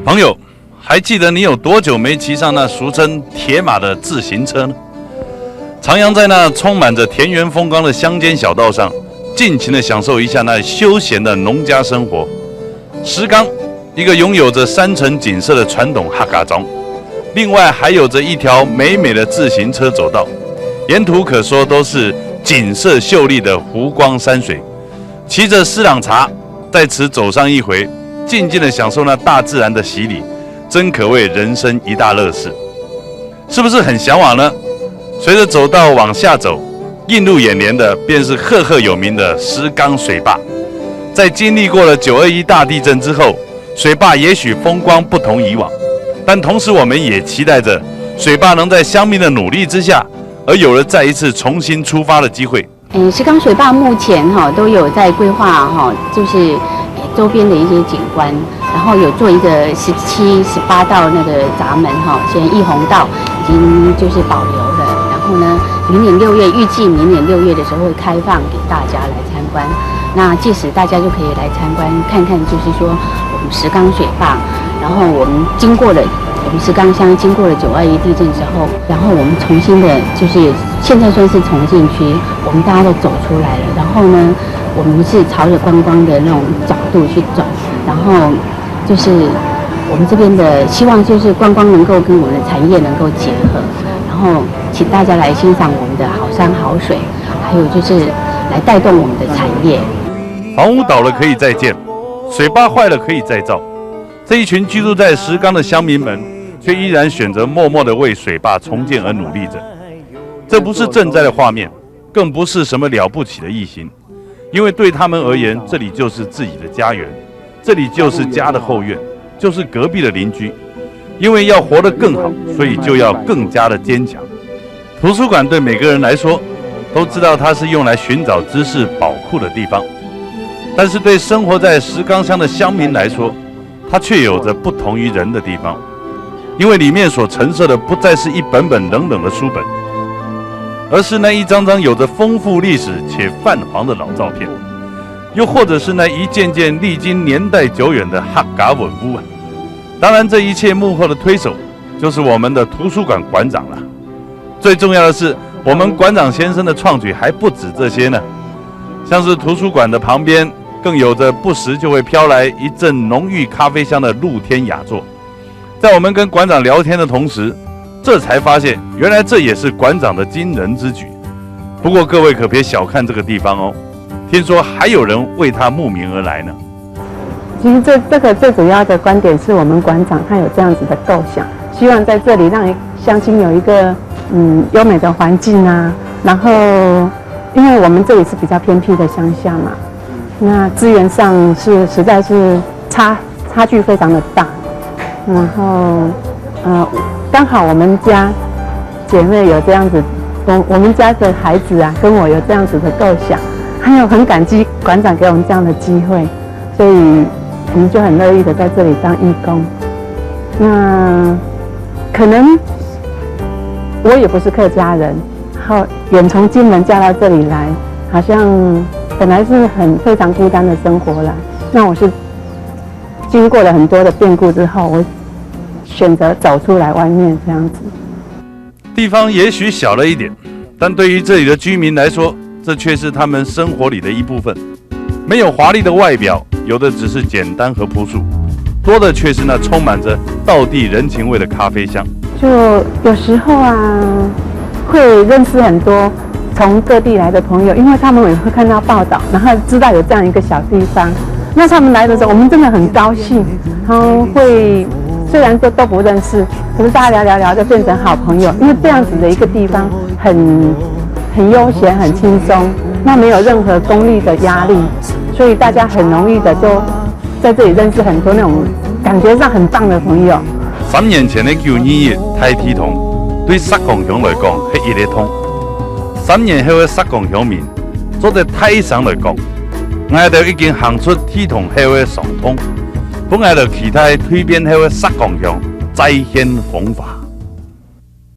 朋友，还记得你有多久没骑上那俗称铁马的自行车呢？徜徉在那充满着田园风光的乡间小道上，尽情地享受一下那休闲的农家生活。石冈，一个拥有着山城景色的传统客家庄，另外还有着一条美美的自行车走道，沿途可说都是景色秀丽的湖光山水。骑着斯朗茶，在此走上一回，静静地享受那大自然的洗礼，真可谓人生一大乐事。是不是很向往呢？随着走道往下走，映入眼帘的便是赫赫有名的石冈水坝。在经历过了921大地震之后，水坝也许风光不同以往，但同时我们也期待着水坝能在乡民的努力之下，而有了再一次重新出发的机会。石冈水坝目前都有在规划就是周边的一些景观，然后有做一个17、18道那个闸门现在1红道已经就是保留了。然后呢，预计明年6月的时候会开放给大家来参观。那届时大家就可以来参观看看，就是说我们石冈水坝，然后我们石冈乡经过了921地震之后，然后我们重新的，就是现在算是重建区，我们大家都走出来了。然后呢，我们是朝着观光的那种角度去走，然后就是我们这边的希望就是观光能够跟我们的产业能够结合，然后请大家来欣赏我们的好山好水，还有就是来带动我们的产业。房屋倒了可以再建，水坝坏了可以再造。这一群居住在石冈的乡民们，却依然选择默默地为水坝重建而努力着。这不是赈灾的画面，更不是什么了不起的义行，因为对他们而言，这里就是自己的家园，这里就是家的后院，就是隔壁的邻居。因为要活得更好，所以就要更加的坚强。图书馆对每个人来说，都知道它是用来寻找知识宝库的地方，但是对生活在石冈乡的乡民来说，它却有着不同于人的地方。因为里面所陈设的不再是一本本冷冷的书本，而是那一张张有着丰富历史且泛黄的老照片，又或者是那一件件历经年代久远的客家文物啊。当然，这一切幕后的推手就是我们的图书馆馆长了。最重要的是，我们馆长先生的创举还不止这些呢。像是图书馆的旁边，更有着不时就会飘来一阵浓郁咖啡香的露天雅座。在我们跟馆长聊天的同时，这才发现原来这也是馆长的惊人之举。不过各位可别小看这个地方哦，听说还有人为它慕名而来呢。其实这个最主要的观点是我们馆长他有这样子的构想，希望在这里让乡亲有一个优美的环境啊。然后因为我们这里是比较偏僻的乡下嘛，那资源上实在是差距非常的大。然后刚好我们家姐妹有这样子，我们家的孩子啊跟我有这样子的构想，还有很感激馆长给我们这样的机会，所以我们就很乐意的在这里当义工。那可能我也不是客家人，然后远从金门嫁到这里来，好像本来是非常孤单的生活啦。那我是经过了很多的变故之后，我选择走出来外面这样子。地方也许小了一点，但对于这里的居民来说，这却是他们生活里的一部分。没有华丽的外表，有的只是简单和朴素，多的却是那充满着道地人情味的咖啡香。就有时候啊，会认识很多从各地来的朋友，因为他们也会看到报道，然后知道有这样一个小地方。那他们来的时候，我们真的很高兴。然后会虽然说都不认识，可是大家聊就变成好朋友。因为这样子的一个地方很悠闲、很轻松，那没有任何功利的压力，所以大家很容易的就在这里认识很多那种感觉上很棒的朋友。3年前的9年太天通，对石冈乡来讲是一个通。3年後嘅石冈鄉民，做在太上來講，我哋已經行出天同後嘅上通，本來就期待蛻變後嘅石岡鄉再現風華。